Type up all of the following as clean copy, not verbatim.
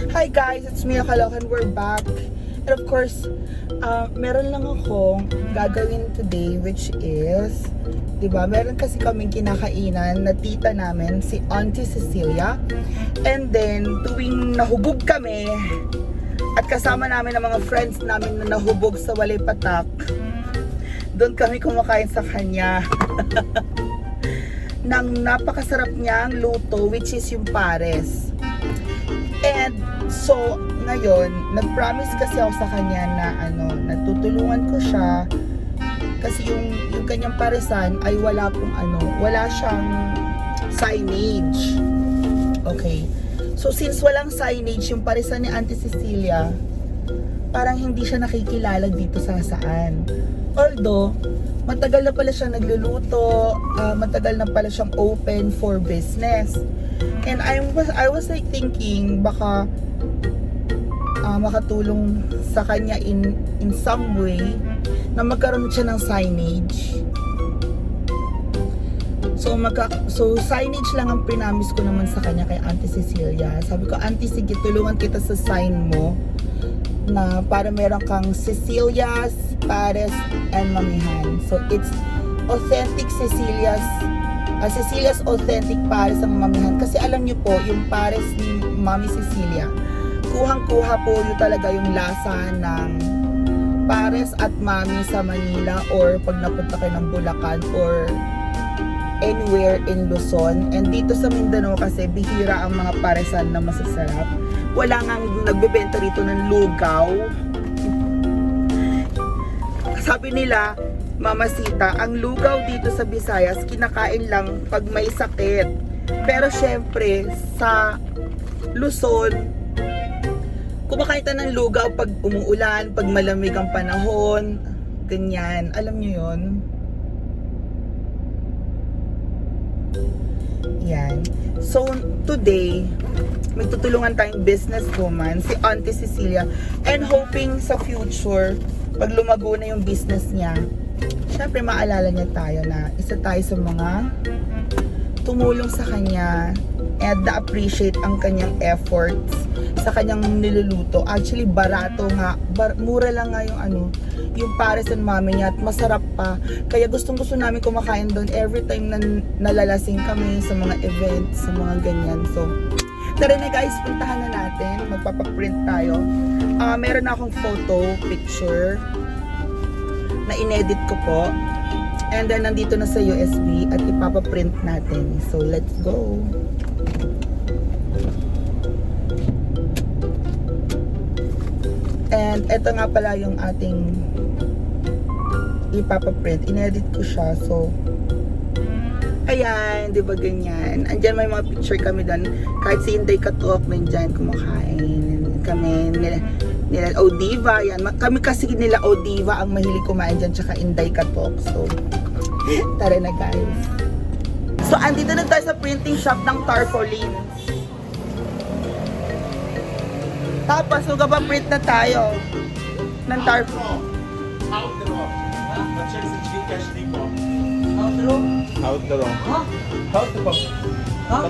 Hi guys, it's Mia Kalokan. We're back. And of course, meron lang akong gagawin today, which is, diba, meron kasi kaming kinakainan na tita namin, si Auntie Cecilia. And then, tuwing nahubog kami, at kasama namin ang mga friends namin na nahubog sa Walay Patak, doon kami kumakain sa kanya. Ng napakasarap niyang luto, which is yung pares. And so, ngayon, nag-promise kasi ako sa kanya na natutulungan ko siya kasi yung kanyang paresan ay wala siyang signage. Okay. So, since walang signage yung paresan ni Auntie Cecilia, parang hindi siya nakikilala dito sa saan. Although, matagal na pala siyang nagluluto, matagal na pala siyang open for business. And I was like thinking baka makatulong sa kanya in some way na magkaroon siya ng signage. So signage lang ang prinamis ko naman sa kanya kay Auntie Cecilia. Sabi ko, Auntie, sige, tulungan kita sa sign mo na para meron kang Cecilia's Pares and Mamihan. So it's authentic Cecilia's authentic pares ang mamihan. Kasi alam niyo po, yung pares ni Mami Cecilia, kuhang-kuha po yun talaga yung lasa ng pares at mami sa Manila or pag napunta kayo ng Bulacan or anywhere in Luzon. And dito sa Mindanao kasi bihira ang mga paresan na masasarap. Wala ngang nagbebenta rito ng lugaw. Sabi nila, Mamasita, ang lugaw dito sa Visayas, kinakain lang pag may sakit. Pero syempre, sa Luzon, kumakain tayo ng lugaw pag umuulan, pag malamig ang panahon, ganyan. Alam nyo yun? Yan. So, today, magtutulungan tayong businesswoman, si Auntie Cecilia, and hoping sa future, pag lumago na yung business niya, syempre maalala niya tayo na isa tayo sa mga tumulong sa kanya and na-appreciate ang kanyang efforts sa kanyang niluluto. Actually, barato nga. Mura lang nga yung pares and mami niya at masarap pa. Kaya gustong-gusto namin kumakain doon every time na nalalasing kami sa mga events, sa mga ganyan. So, tara na guys, puntahan na natin. Magpapaprint tayo. Meron na akong picture na inedit ko po. And then, nandito na sa USB at ipapaprint natin. So, let's go! And eto nga pala yung ating ipapaprint. Inedit ko siya. So, ayan, di ba ganyan? Andyan may mga picture kami doon. Kahit si Inday Katok, nandyan kumakain. Kami, nila Odiva, yan. Kami kasi nila Odiva ang mahilig kumain dyan, tsaka Inday Katok. So, tara na guys. So, andito na tayo sa printing shop ng tarpaulin. Tapos, magpapaprint na tayo ng tarpaulin. Outdraw. Check sa Gcash din mo. Outro? Outdraw. Ha? Outdraw.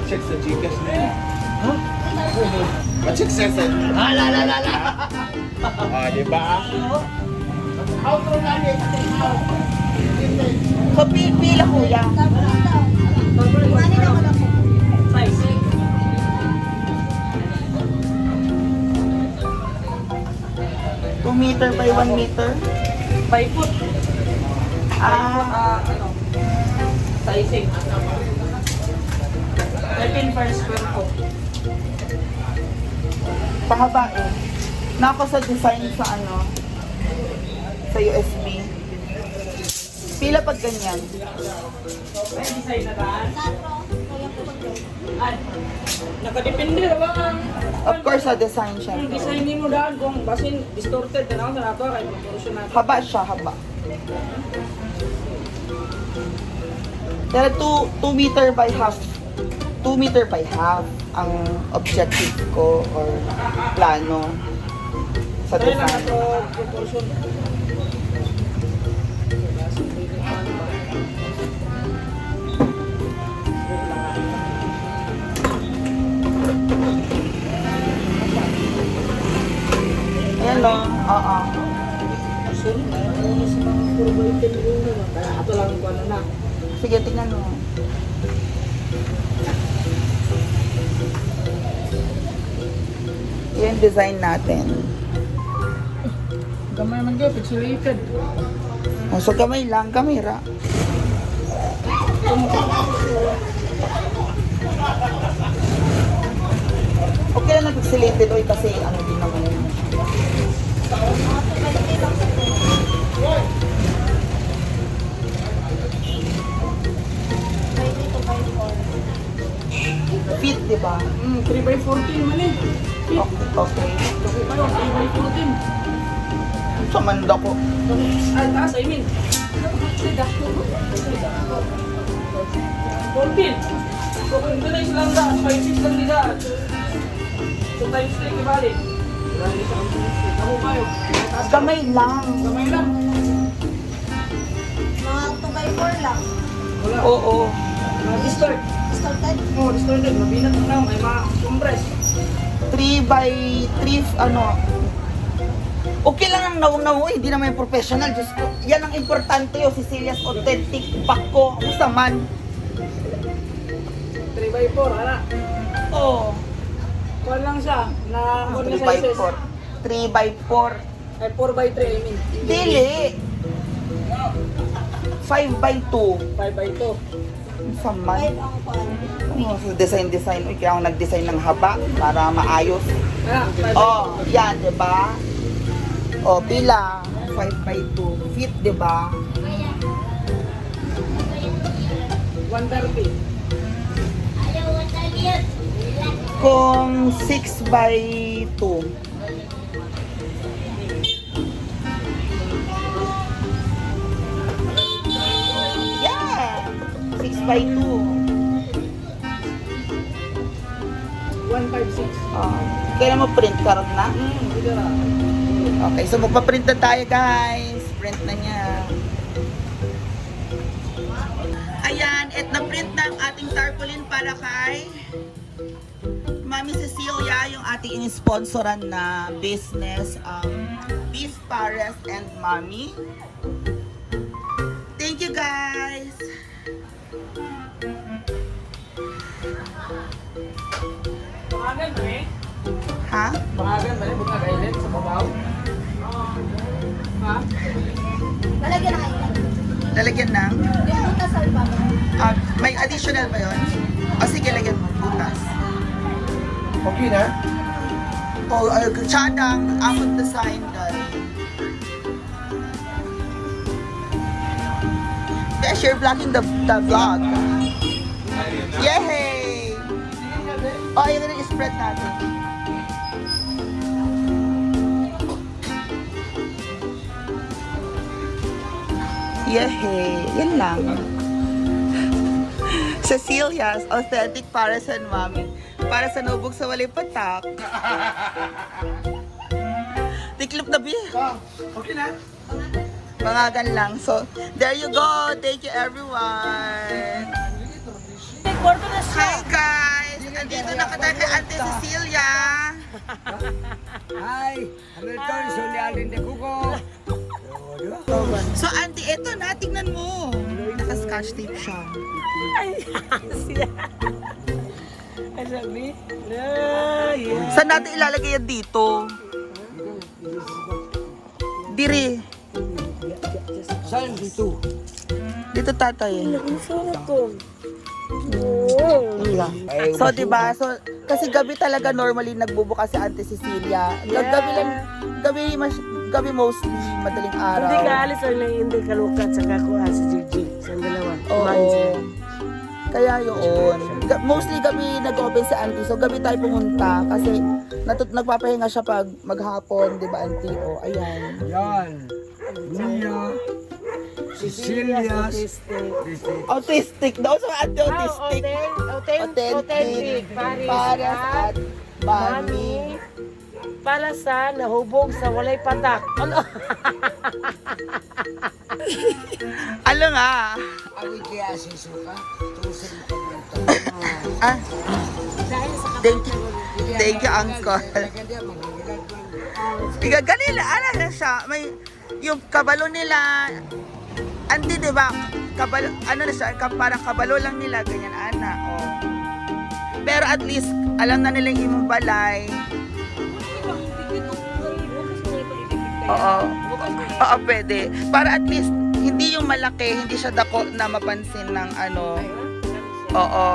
Check sa Gcash din mo. Ha? Check sa SN. La. Diba? Outro na rin. So, pila kuya. Size. 2 meter by 1 meter? 5 foot. Sizing. 13 per square foot. Pahaba eh. Nako sa design sa sa USB. Pila pag ganyan? May design na daan? Nakadepende na ba ang Of course, sa design siya. design ni mo daan kung basin distorted na lang sa nato kay proportion natin. Haba siya, haba. Pero 2 meter by half. 2 meter by half ang objective ko or plano sa Kaya na design. nato proportion. no? Oo. Sorry, ano sa mga kurbaytin mo. Kaya ato lang ko ano na. Sige, tingnan mo. Yan yung design natin. Gamay man kayo, pixelated. Oh, so kamay lang, kamera. Okay lang na pixelated oy kasi ano din naman yun. Fit, di ba? 3x14 man eh. Okay. Kasi kayo, 3x14. Sa manda ko. Ay, taas, I mean. 14. Kung ito na yung lang daan, 5 feet lang nila. So times 3, kibali. Ako kayo. Kamay lang. Gamay lang. Mga 2x4 lang. Wala. Oo. Distort. Started. Oo, distorted. Mabinat mo lang. May mga compress. 3 by 3, ano. Okay lang ang nawang-naw, hindi naman yung professional. Diyos ko, yan ang importante yung Cecilia's Authentic Paco. Ano sa man? 3x4, ala. Oo. Kuha lang siya. Na 3 by 4. 3 by 4. Ay, 4x3, I mean. Dili. 5 by 2. 5x2. Ano sa man? 5 ang kuan. Oh, so design. Uy, kaya ako nag-design ng haba para maayos. Ala, 5x2. Oh, yan, di ba? Oh, bilang 5 by 2 feet, di ba? 130. Kung 6 by 2. Yeah! 6 by 2. 156. Kaya mo print karot na? Dito na. Okay, so magpa-print na tayo guys. Print na niya. Ayan, at na-print na ang ating tarpaulin para kay Mami Cecilia, yung ating in-sponsoran na business, Beef Pares and Mami. Thank you guys! Bangagan ba eh? Ha? Bangagan ba eh? Bungag island sa babaw? Ha? Lalagyan na kayo. Lalagyan ng? Yung butas sa iba. May additional ba yun? O sige, lagyan mo. Butas. Okay na? O, tsadang amon design dali. Yes, you're blocking the vlog. Yay! O, ayun na i-spread natin. Yay! Yan lang. Cecilia's Authentic Pares and Mami. Para sa nubog sa walay patak. Tiklop na bi. Okay na? Mangagan lang. So, there you go. Thank you everyone. Hi guys! Andito na kita kay Auntie Cecilia. Hi, Hamilton, Sonia Alin de Cuco. So Auntie, eto na. Tingnan mo. Naka-scotch tape siya. Ay, sabi? Saan natin ilalagay yan dito? Diri. Saan dito? Dito tatay. Ay, So, diba? So, kasi gabi talaga normally nagbubukas si Auntie Cecilia. Gabi lang, gabi mostly, madaling araw. Hindi ka alis or hindi ka lukat sa kakuha sa Gigi. Sa dalawa. Oo. Kaya yun. Mostly gabi nag-open si Auntie. So, gabi tayo pumunta. Kasi nagpapahinga siya pag maghapon, di ba Auntie? O, ayan. yan. Mia, Cecilia's Autistic daw. So, Auntie autistic. Authentic. Para at Mami. Para sa nahubog sa walay patak. Ano? Ano nga? awit kaya si Suka. Tusin ko ng Ah, Dahil sa thank you. Thank you, Uncle. Kaya magigilad man. Ganila, ano na siya, may, yung kabalo nila, anti, di ba? Kabalo, ano na siya, parang kabalo lang nila, ganyan, ana, oh. Pero at least, alam na nila yung imong balay. Oo. Oo, pwede. Para at least, hindi yung malaki, hindi siya dako na mapansin ng ano. Oo.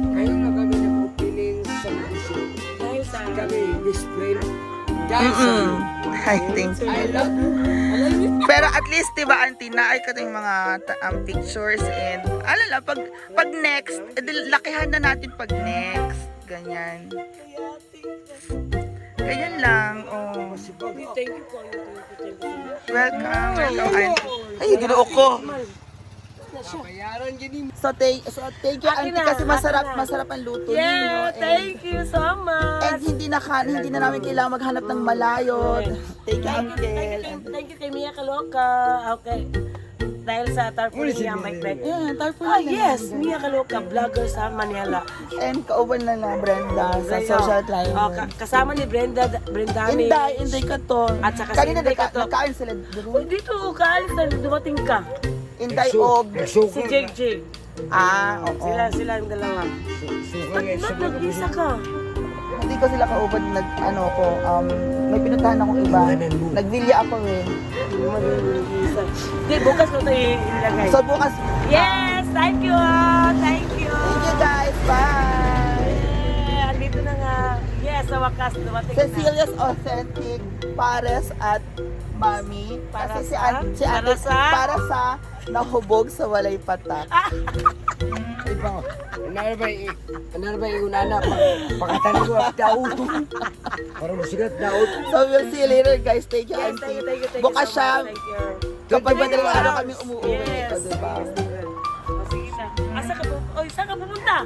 Kayo na kami napupiling sa muso. Dahil sa Kami, best friend. Dahil sa I think. I love you. Pero at least, diba, auntie, naay ka yung mga pictures and, alala, pag next, lakihan na natin pag next. Ganyan. Ganyan lang, oh. Thank you po. Welcome, welcome, auntie. Ay, ginoo ko. Bayaran din So, thank you, Akin auntie, na, kasi masarap ang luto ninyo. Yeah, thank you so much. And hindi na namin kailangan maghanap ng malayo. Thank you, uncle. Thank you kay Mia Kaloka. Okay. Dahil sa tarpaulin niya, may bread. Yeah, tarpaulin na Yes, lang. Mia Kaloka, vlogger sa Manila. And kauban na lang, Brenda, sa social climber. Oh, kasama ni Brenda ni. Inday ka to. At saka si Kanina Inday ka to. nagkain sila Oh, dito. dito, kaalis na, dumating ka. Inday og. Si JJ. Oo. Sila ang dalawa. Suka ngayon sa Ba't nag-isa ka? Hindi ko sila kauban may pinuntahan akong iba. Nagvilya ako eh. Mag-isa. Hindi, bukas ko ito ilagay. So bukas, Yes, thank you. Thank you. thank you guys. Bye! Yeah, andito na nga. Yes, sa wakas, dumating na. Cecilia's Authentic Pares at Mami. Para Kasi sa? si ate, para sa nahubog sa walay patak. Iba, anarba yung unana, pagkatanin ko ang daot. Para masigat daot. So we'll see you later guys. Thank you, Yes, auntie. thank you Bukas so siya, much. Thank you. kapag madaling araw kami umuwi. Yes. O, diba? O, sige na. Asa ka pupunta?